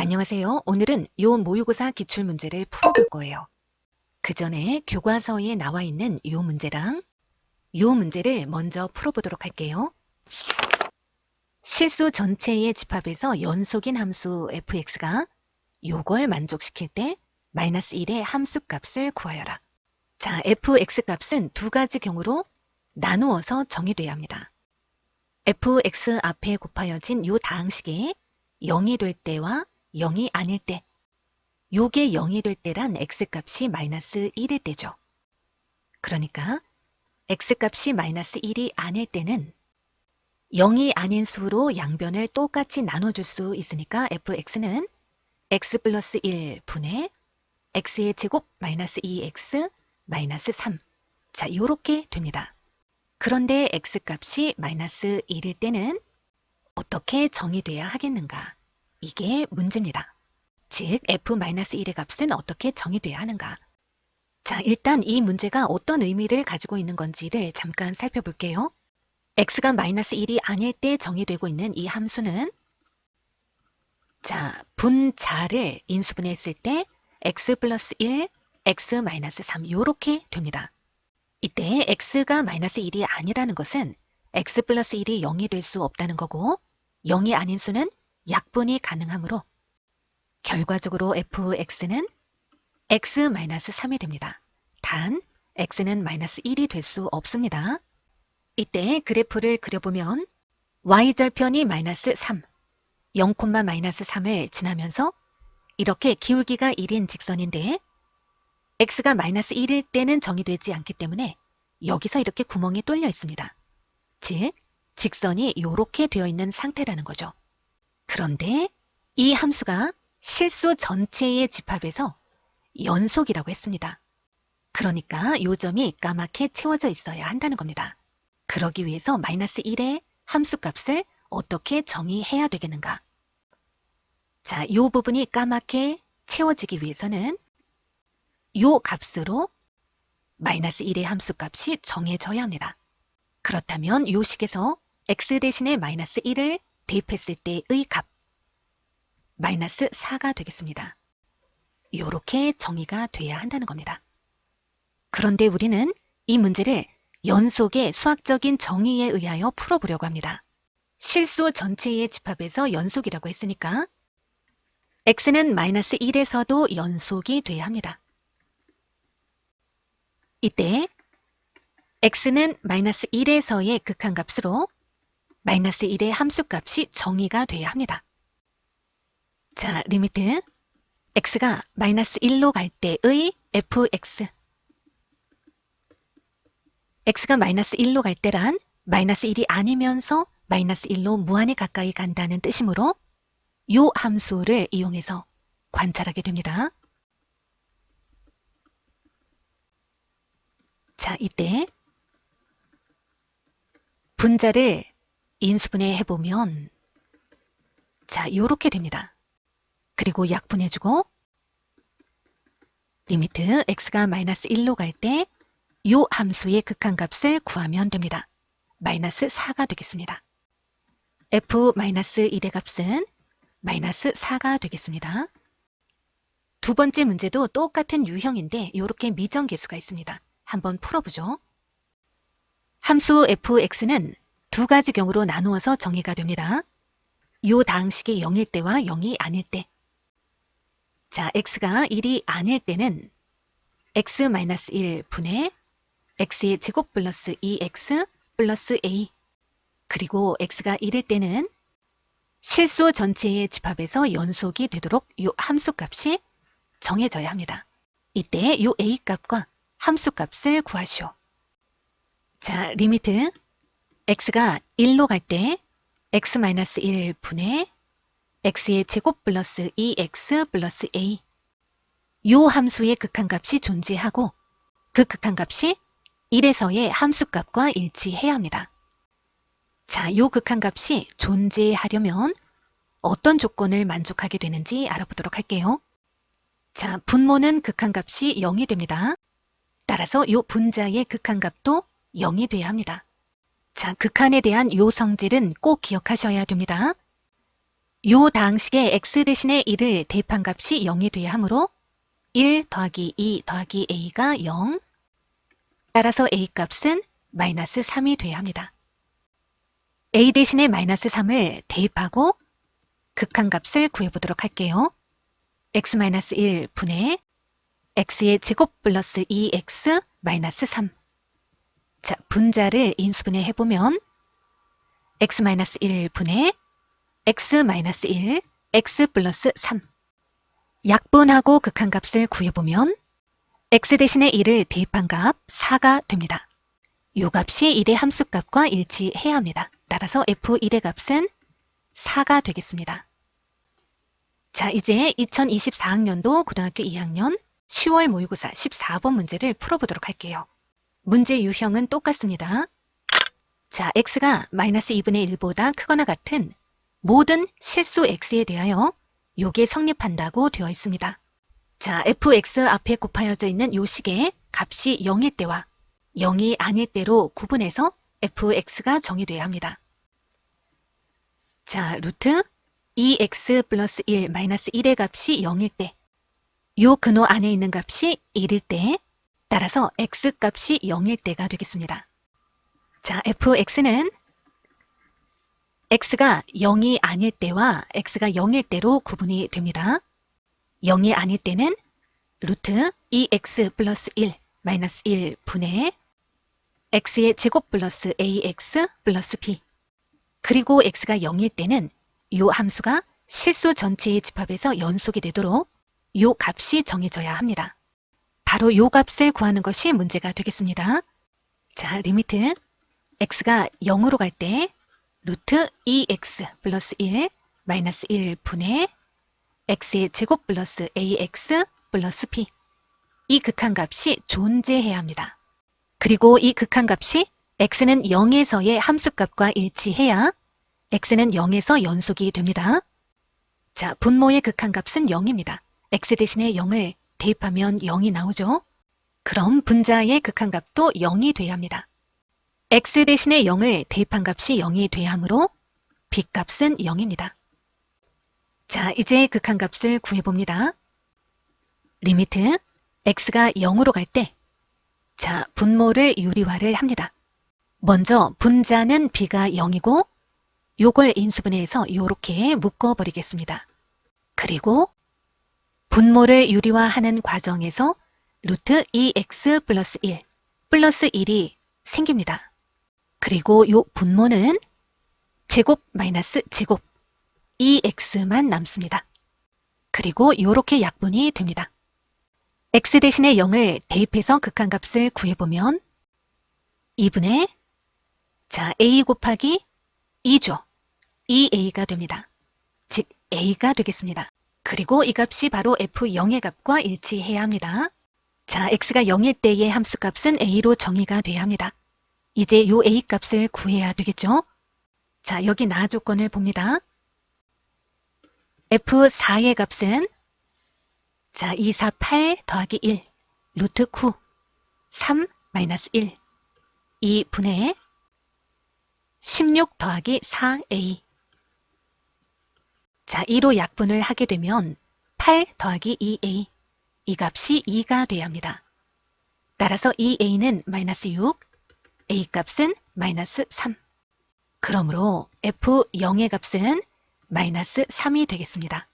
안녕하세요. 오늘은 요 모의고사 기출문제를 풀어볼 거예요. 그 전에 교과서에 나와 있는 요 문제랑 요 문제를 먼저 풀어보도록 할게요. 실수 전체의 집합에서 연속인 함수 fx가 요걸 만족시킬 때 마이너스 1의 함수값을 구하여라. 자, fx 값은 두 가지 경우로 나누어서 정의돼야 합니다. fx 앞에 곱하여진 요 다항식이 0이 될 때와 0이 아닐 때, 요게 0이 될 때란 x값이 마이너스 1일 때죠. 그러니까 x값이 마이너스 1이 아닐 때는 0이 아닌 수로 양변을 똑같이 나눠줄 수 있으니까 fx는 x 플러스 1 분의 x의 제곱 마이너스 2x 마이너스 3. 자, 요렇게 됩니다. 그런데 x값이 마이너스 1일 때는 어떻게 정의돼야 하겠는가? 이게 문제입니다. 즉 f-1의 값은 어떻게 정의돼야 하는가? 자, 일단 이 문제가 어떤 의미를 가지고 있는 건지를 잠깐 살펴볼게요. x가 마이너스 1이 아닐 때 정의되고 있는 이 함수는 자, 분자를 인수분해했을 때 x 플러스 1, x 마이너스 3 이렇게 됩니다. 이때 x가 마이너스 1이 아니라는 것은 x 플러스 1이 0이 될 수 없다는 거고 0이 아닌 수는 약분이 가능하므로 결과적으로 fx는 x-3이 됩니다. 단 x는 마이너스 1이 될 수 없습니다. 이때 그래프를 그려보면 y절편이 마이너스 3, 0, 마이너스 3을 지나면서 이렇게 기울기가 1인 직선인데 x가 마이너스 1일 때는 정의되지 않기 때문에 여기서 이렇게 구멍이 뚫려 있습니다. 즉 직선이 이렇게 되어 있는 상태라는 거죠. 그런데 이 함수가 실수 전체의 집합에서 연속이라고 했습니다. 그러니까 요 점이 까맣게 채워져 있어야 한다는 겁니다. 그러기 위해서 마이너스 1의 함수값을 어떻게 정의해야 되겠는가? 자, 요 부분이 까맣게 채워지기 위해서는 요 값으로 마이너스 1의 함수값이 정해져야 합니다. 그렇다면 요 식에서 x 대신에 마이너스 1을 대입했을 때의 값 마이너스 4가 되겠습니다. 이렇게 정의가 돼야 한다는 겁니다. 그런데 우리는 이 문제를 연속의 수학적인 정의에 의하여 풀어보려고 합니다. 실수 전체의 집합에서 연속이라고 했으니까 x는 마이너스 1에서도 연속이 돼야 합니다. 이때 x는 마이너스 1에서의 극한값으로 마이너스 1의 함수값이 정의가 돼야 합니다. 자, 리미트 x가 마이너스 1로 갈 때의 fx x가 마이너스 1로 갈 때란 마이너스 1이 아니면서 마이너스 1로 무한히 가까이 간다는 뜻이므로 요 함수를 이용해서 관찰하게 됩니다. 자, 이때 분자를 인수분해 해보면 자, 요렇게 됩니다. 그리고 약분해주고 리미트 x가 마이너스 1로 갈 때 요 함수의 극한값을 구하면 됩니다. 마이너스 4가 되겠습니다. f-1의 값은 마이너스 4가 되겠습니다. 두 번째 문제도 똑같은 유형인데 이렇게 미정계수가 있습니다. 한번 풀어보죠. 함수 fx는 두 가지 경우로 나누어서 정의가 됩니다. 요 다항식이 0일 때와 0이 아닐 때. 자, x가 1이 아닐 때는 x-1 분의 x의 제곱 플러스 2x 플러스 a 그리고 x가 1일 때는 실수 전체의 집합에서 연속이 되도록 요 함수값이 정해져야 합니다. 이때 요 a 값과 함수값을 구하시오. 자, 리미트 x가 1로 갈 때 x-1 분의 x의 제곱 플러스 2x 플러스 a 요 함수의 극한값이 존재하고 그 극한값이 1에서의 함수값과 일치해야 합니다. 자, 요 극한값이 존재하려면 어떤 조건을 만족하게 되는지 알아보도록 할게요. 자, 분모는 극한값이 0이 됩니다. 따라서 요 분자의 극한값도 0이 돼야 합니다. 자, 극한에 대한 요 성질은 꼭 기억하셔야 됩니다. 요 다항식에 x 대신에 1을 대입한 값이 0이 돼야 하므로 1 더하기 2 더하기 a가 0, 따라서 a 값은 마이너스 3이 돼야 합니다. a 대신에 마이너스 3을 대입하고 극한값을 구해보도록 할게요. x-1 분의 x의 제곱 플러스 2x 마이너스 3. 자, 분자를 인수분해 해보면 x-1 분의 x-1, x 플러스 3. 약분하고 극한값을 구해보면 x 대신에 1을 대입한 값 4가 됩니다. 요 값이 1의 함수값과 일치해야 합니다. 따라서 f1의 값은 4가 되겠습니다. 자, 이제 2024학년도 고등학교 2학년 10월 모의고사 14번 문제를 풀어보도록 할게요. 문제 유형은 똑같습니다. 자, x가 마이너스 2분의 1보다 크거나 같은 모든 실수 x에 대하여 요게 성립한다고 되어 있습니다. 자, fx 앞에 곱하여져 있는 요 식의 값이 0일 때와 0이 아닐 때로 구분해서 fx가 정의돼야 합니다. 자, 루트 2x 플러스 1 마이너스 1의 값이 0일 때, 요 근호 안에 있는 값이 1일 때, 따라서 x 값이 0일 때가 되겠습니다. 자, fx는 x가 0이 아닐 때와 x가 0일 때로 구분이 됩니다. 0이 아닐 때는 루트 2x 플러스 1 마이너스 1 분의 x의 제곱 플러스 ax 플러스 b, 그리고 x가 0일 때는 요 함수가 실수 전체의 집합에서 연속이 되도록 요 값이 정해져야 합니다. 바로 요 값을 구하는 것이 문제가 되겠습니다. 자, 리미트 x가 0으로 갈 때 루트 2x 플러스 1 마이너스 1 분의 x의 제곱 플러스 ax 플러스 b, 이 극한값이 존재해야 합니다. 그리고 이 극한값이 x는 0에서의 함수값과 일치해야 x는 0에서 연속이 됩니다. 자, 분모의 극한값은 0입니다. x 대신에 0을 대입하면 0이 나오죠. 그럼 분자의 극한값도 0이 돼야 합니다. x 대신에 0을 대입한 값이 0이 돼야 하므로 b 값은 0입니다. 자, 이제 극한값을 구해봅니다. 리미트 x가 0으로 갈 때, 자, 분모를 유리화를 합니다. 먼저 분자는 b가 0이고 요걸 인수분해해서 요렇게 묶어버리겠습니다. 그리고 분모를 유리화하는 과정에서 루트 2x 플러스 1 플러스 1이 생깁니다. 그리고 요 분모는 제곱 마이너스 제곱 2x만 남습니다. 그리고 요렇게 약분이 됩니다. x 대신에 0을 대입해서 극한값을 구해보면 2분의 자, a 곱하기 2죠. 2a가 됩니다. 즉 a가 되겠습니다. 그리고 이 값이 바로 f0의 값과 일치해야 합니다. 자, x가 0일 때의 함수값은 a로 정의가 돼야 합니다. 이제 요 a 값을 구해야 되겠죠. 자, 여기 나 조건을 봅니다. f4의 값은 자, 2, 4, 8 더하기 1 루트 9 3 마이너스 1 2분의 16 더하기 4a. 자, 2로 약분을 하게 되면 8 더하기 2a, 이 값이 2가 돼야 합니다. 따라서 2a는 마이너스 6, a 값은 마이너스 3. 그러므로 f0의 값은 마이너스 3이 되겠습니다.